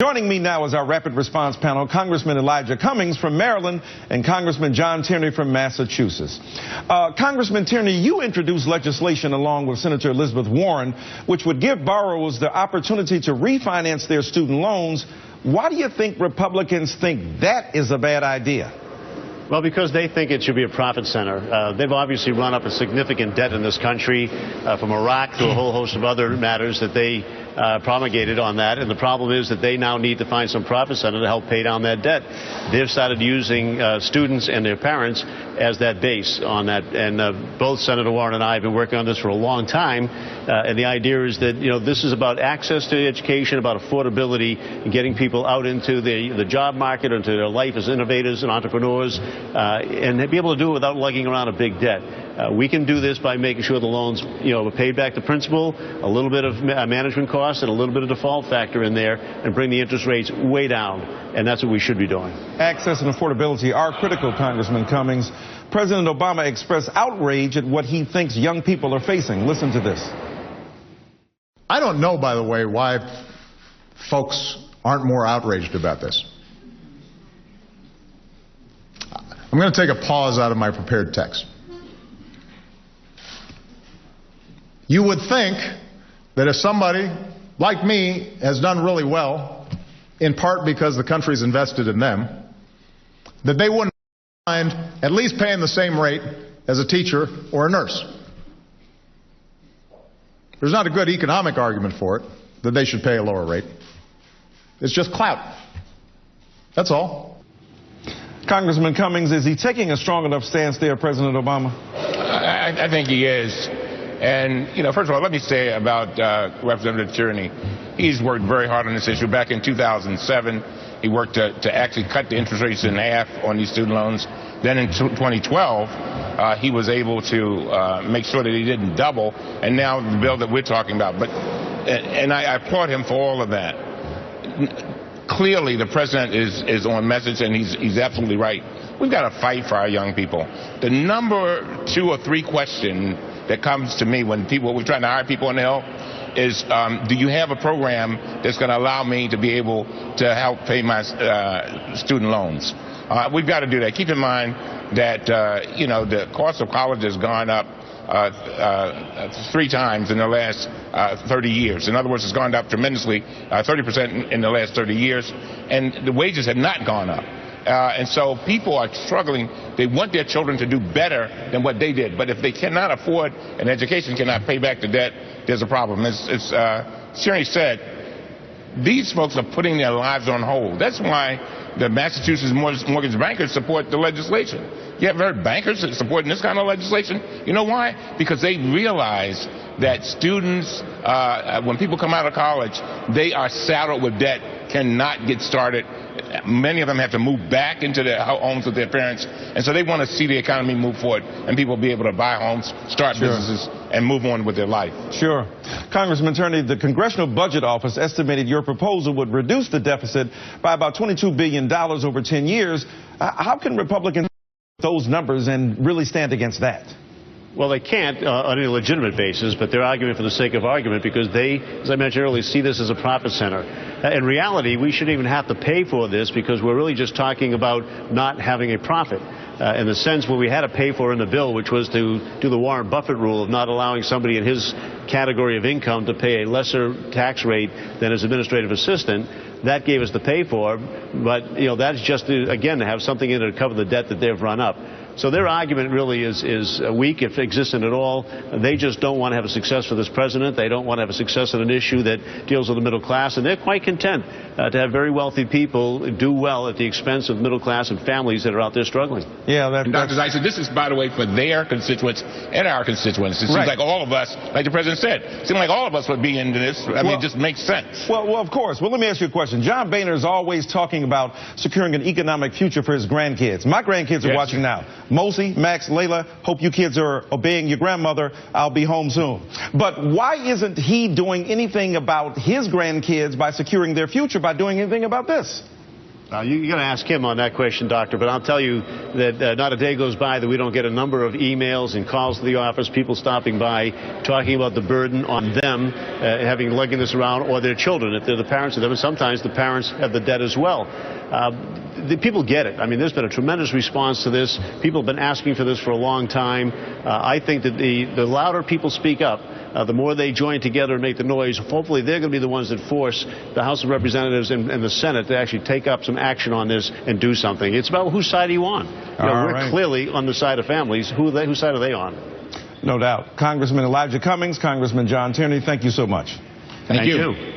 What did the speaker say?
Joining me now is our rapid response panel, Congressman Elijah Cummings from Maryland and Congressman John Tierney from Massachusetts. Congressman Tierney, you introduced legislation along with Senator Elizabeth Warren, which would give borrowers the opportunity to refinance their student loans. Why do you think Republicans think that is a bad idea? Well, because they think it should be a profit center. They've obviously run up a significant debt in this country, from Iraq to a whole host of other matters that they promulgated on that. And the problem is that they now need to find some profit center to help pay down that debt. They've started using students and their parents as that base on that. And both Senator Warren and I have been working on this for a long time. And the idea is that, this is about access to education, about affordability, and getting people out into the job market, into their life as innovators and entrepreneurs, and be able to do it without lugging around a big debt. We can do this by making sure the loans, are paid back to principal, a little bit of management costs, and a little bit of default factor in there, and bring the interest rates way down. And that's what we should be doing. Access and affordability are critical, Congressman Cummings. President Obama expressed outrage at what he thinks young people are facing. Listen to this. I don't know, by the way, why folks aren't more outraged about this. I'm going to take a pause out of my prepared text. You would think that if somebody like me has done really well, in part because the country's invested in them, that they wouldn't mind at least paying the same rate as a teacher or a nurse. There's not a good economic argument for it, that they should pay a lower rate. It's just clout. That's all. Congressman Cummings, is he taking a strong enough stance there, President Obama? I think he is. And, first of all, let me say about Representative Tierney. He's worked very hard on this issue. Back in 2007, he worked to actually cut the interest rates in half on these student loans. Then in 2012, he was able to make sure that he didn't double. And now the bill that we're talking about. And I applaud him for all of that. Clearly, the president is on message, and he's absolutely right. We've got to fight for our young people. The number 2 or 3 question that comes to me when we're trying to hire people on the Hill is, do you have a program that's going to allow me to be able to help pay my student loans? We've got to do that. Keep in mind that, the cost of college has gone up 3 times in the last 30 years. In other words, it's gone up tremendously, 30% in the last 30 years, and the wages have not gone up. And so people are struggling. They want their children to do better than what they did. But if they cannot afford an education, cannot pay back the debt, there's a problem. As Tierney said, these folks are putting their lives on hold. That's why the Massachusetts mortgage bankers support the legislation. You have heard bankers supporting this kind of legislation? You know why? Because they realize that students, when people come out of college, they are saddled with debt, cannot get started. Many of them have to move back into their homes with their parents, and so they want to see the economy move forward and people be able to buy homes, start businesses, and move on with their life. Sure. Congressman Tierney, the Congressional Budget Office estimated your proposal would reduce the deficit by about $22 billion over 10 years. How can Republicans those numbers and really stand against that? Well, they can't on any legitimate basis, but they're arguing for the sake of argument because they, as I mentioned earlier, see this as a profit center. In reality, we shouldn't even have to pay for this because we're really just talking about not having a profit. In the sense where we had to pay for in the bill, which was to do the Warren Buffett rule of not allowing somebody in his category of income to pay a lesser tax rate than his administrative assistant. That gave us the pay for, but that's just to, again, to have something in it to cover the debt that they've run up. So their argument really is weak, if existent at all. They just don't want to have a success for this president. They don't want to have a success on an issue that deals with the middle class, and they're quite content to have very wealthy people do well at the expense of middle class and families that are out there struggling. Yeah, and Dr. Zeitz, this is, by the way, for their constituents and our constituents. It seems like all of us, like the president said, it seems like all of us would be into this. I mean, it just makes sense. Well, of course. Well, let me ask you a question. John Boehner is always talking about securing an economic future for his grandkids. My grandkids are watching now. Mosi, Max, Layla, hope you kids are obeying your grandmother. I'll be home soon. But why isn't he doing anything about his grandkids by securing their future by doing anything about this? You got to ask him on that question, Doctor, but I'll tell you that not a day goes by that we don't get a number of emails and calls to the office, people stopping by, talking about the burden on them, lugging this around, or their children, if they're the parents of them, and sometimes the parents have the debt as well. The people get it. I mean, there's been a tremendous response to this. People have been asking for this for a long time. I think that the louder people speak up, the more they join together and make the noise, hopefully they're going to be the ones that force the House of Representatives and the Senate to actually take up some action on this and do something. It's about whose side are you on? We're clearly on the side of families. Whose side are they on? No doubt. Congressman Elijah Cummings, Congressman John Tierney, thank you so much. Thank you.